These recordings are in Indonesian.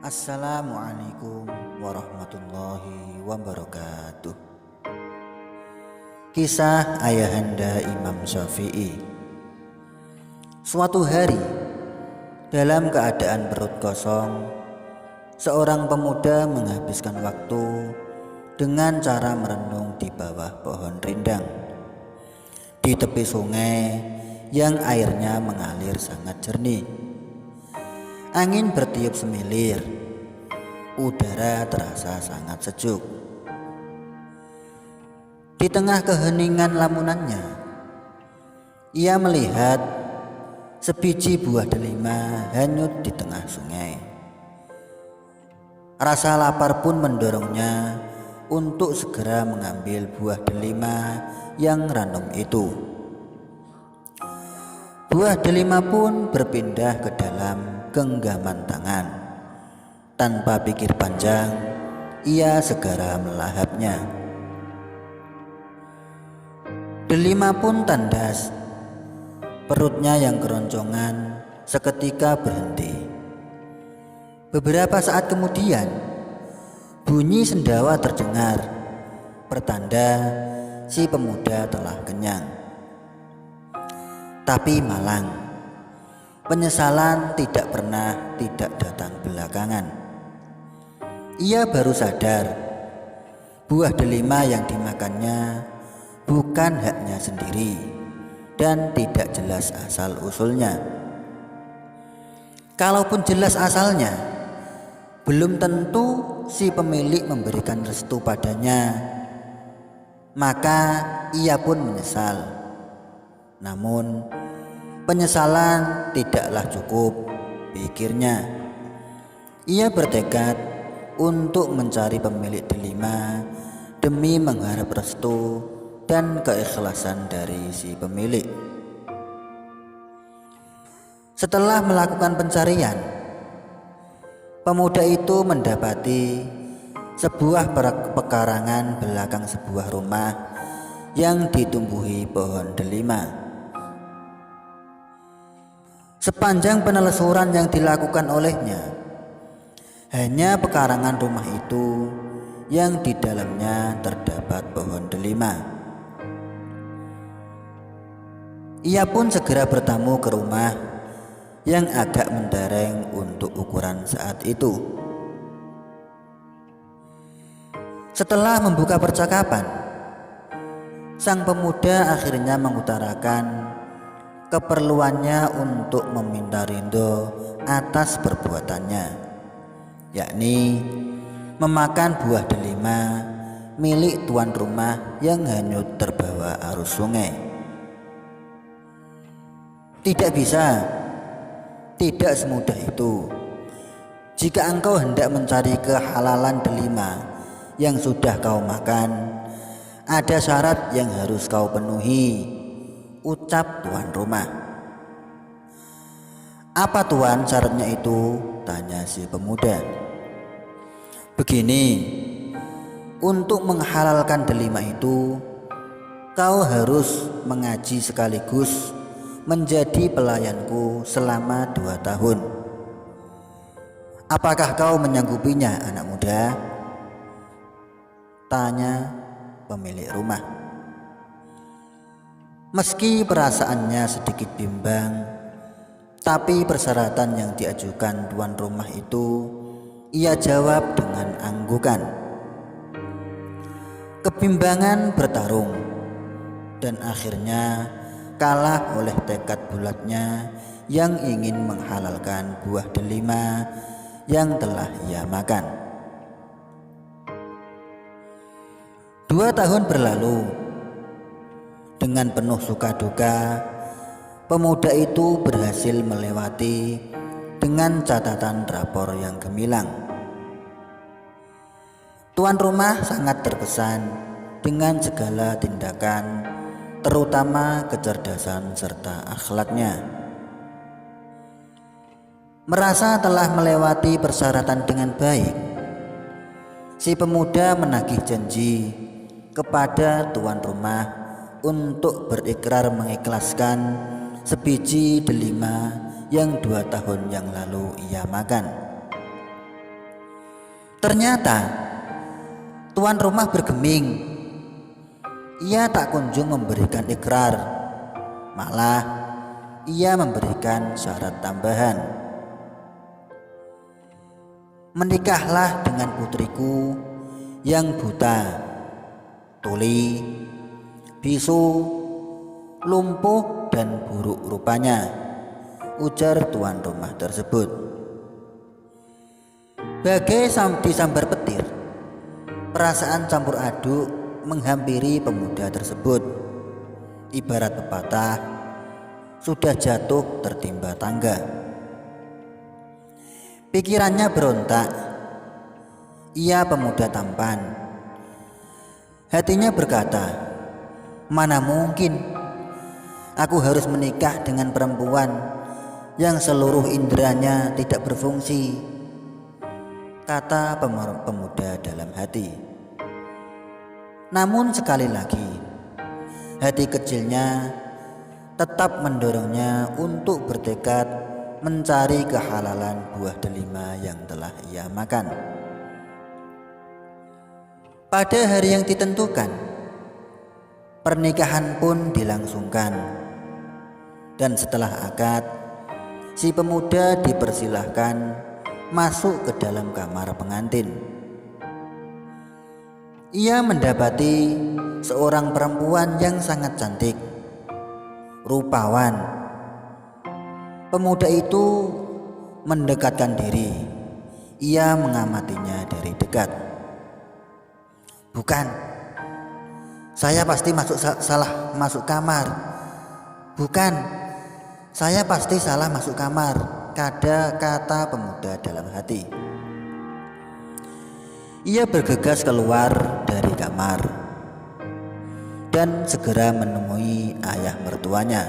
Assalamualaikum warahmatullahi wabarakatuh. Kisah Ayahanda Imam Syafi'i. Suatu hari, dalam keadaan perut kosong, seorang pemuda menghabiskan waktu dengan cara merenung di bawah pohon rindang di tepi sungai yang airnya mengalir sangat jernih. Angin bertiup semilir, udara terasa sangat sejuk. Di tengah keheningan lamunannya, ia melihat sebiji buah delima hanyut di tengah sungai. Rasa lapar pun mendorongnya untuk segera mengambil buah delima yang ranum itu. Buah delima pun berpindah ke dalam genggaman tangan. Tanpa pikir panjang, ia segera melahapnya. Delima pun tandas. Perutnya yang keroncongan seketika berhenti. Beberapa saat kemudian, bunyi sendawa terdengar, pertanda si pemuda telah kenyang. Tapi malang, penyesalan tidak datang belakangan. Ia baru sadar buah delima yang dimakannya bukan haknya sendiri dan tidak jelas asal usulnya. Kalaupun jelas asalnya, belum tentu si pemilik memberikan restu padanya. Maka ia pun menyesal. Namun penyesalan tidaklah cukup, pikirnya. Ia bertekad untuk mencari pemilik delima demi mengharap restu dan keikhlasan dari si pemilik. Setelah melakukan pencarian, pemuda itu mendapati sebuah pekarangan belakang sebuah rumah yang ditumbuhi pohon delima. Sepanjang penelusuran yang dilakukan olehnya, hanya pekarangan rumah itu yang di dalamnya terdapat pohon delima. Ia pun segera bertamu ke rumah yang agak mentereng untuk ukuran saat itu. Setelah membuka percakapan, sang pemuda akhirnya mengutarakan keperluannya untuk meminta ridho atas perbuatannya, yakni memakan buah delima milik tuan rumah yang hanyut terbawa arus sungai. Tidak bisa, tidak semudah itu. Jika engkau hendak mencari kehalalan delima yang sudah kau makan, ada syarat yang harus kau penuhi, ucap tuan rumah. Apa tuan syaratnya itu? Tanya si pemuda. Begini, untuk menghalalkan delima itu, kau harus mengaji sekaligus menjadi pelayanku selama 2 tahun. Apakah kau menyanggupinya, anak muda? Tanya pemilik rumah. Meski perasaannya sedikit bimbang, tapi persyaratan yang diajukan tuan rumah itu ia jawab dengan anggukan. Kebimbangan bertarung dan akhirnya kalah oleh tekad bulatnya yang ingin menghalalkan buah delima yang telah ia makan. 2 tahun berlalu. Dengan penuh suka duka, pemuda itu berhasil melewati dengan catatan rapor yang gemilang. Tuan rumah sangat terkesan dengan segala tindakan, terutama kecerdasan serta akhlaknya. Merasa telah melewati persyaratan dengan baik, si pemuda menagih janji kepada tuan rumah untuk berikrar mengikhlaskan sebiji delima yang 2 tahun yang lalu ia makan. Ternyata tuan rumah bergeming. Ia tak kunjung memberikan ikrar, malah ia memberikan syarat tambahan. Menikahlah dengan putriku yang buta, tuli, bisu, lumpuh dan buruk rupanya, ujar tuan rumah tersebut. Bagai disambar petir, perasaan campur aduk menghampiri pemuda tersebut. Ibarat pepatah, sudah jatuh tertimpa tangga. Pikirannya berontak. Ia pemuda tampan. Hatinya berkata, mana mungkin aku harus menikah dengan perempuan yang seluruh inderanya tidak berfungsi, kata pemuda dalam hati. Namun sekali lagi, hati kecilnya tetap mendorongnya untuk bertekad mencari kehalalan buah delima yang telah ia makan. Pada hari yang ditentukan, pernikahan pun dilangsungkan. Dan setelah akad, si pemuda dipersilahkan masuk ke dalam kamar pengantin. Ia mendapati seorang perempuan yang sangat cantik, rupawan. Pemuda itu mendekatkan diri. Ia mengamatinya dari dekat. Bukan, saya pasti salah masuk kamar. Bukan, saya pasti salah masuk kamar, kata pemuda dalam hati. Ia bergegas keluar dari kamar dan segera menemui ayah mertuanya.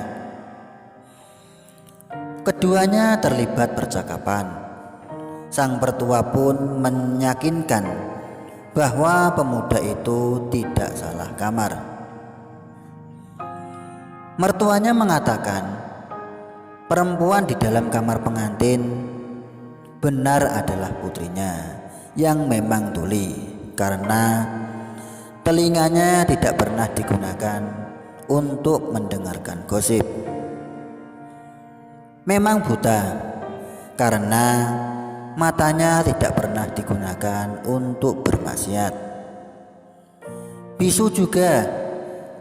Keduanya terlibat percakapan. Sang mertua pun meyakinkan bahwa pemuda itu tidak salah kamar. Mertuanya mengatakan perempuan di dalam kamar pengantin benar adalah putrinya yang memang tuli, karena telinganya tidak pernah digunakan untuk mendengarkan gosip. Memang buta karena matanya tidak pernah digunakan untuk bermaksiat. Bisu juga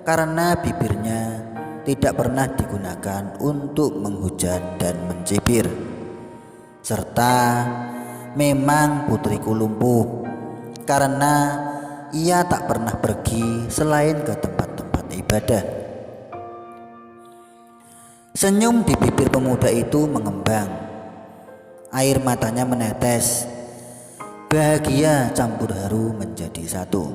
karena bibirnya tidak pernah digunakan untuk menghujat dan mencibir. Serta memang putriku lumpuh karena ia tak pernah pergi selain ke tempat-tempat ibadah. Senyum di bibir pemuda itu mengembang. Air matanya menetes. Bahagia campur haru menjadi satu.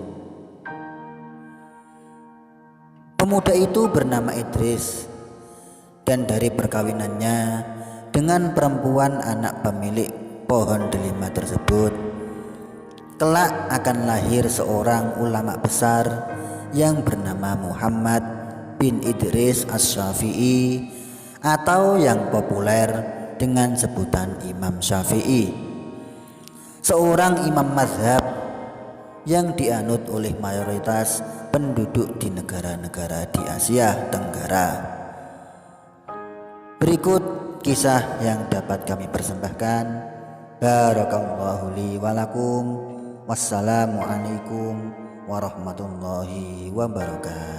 Pemuda itu bernama Idris, dan dari perkawinannya dengan perempuan anak pemilik pohon delima tersebut, kelak akan lahir seorang ulama besar yang bernama Muhammad bin Idris Asy-Syafi'i, atau yang populer dengan sebutan Imam Syafi'i, seorang imam mazhab yang dianut oleh mayoritas penduduk di negara-negara di Asia Tenggara. Berikut kisah yang dapat kami persembahkan. Barakallahu li walakum. Wassalamualaikum warahmatullahi wabarakatuh.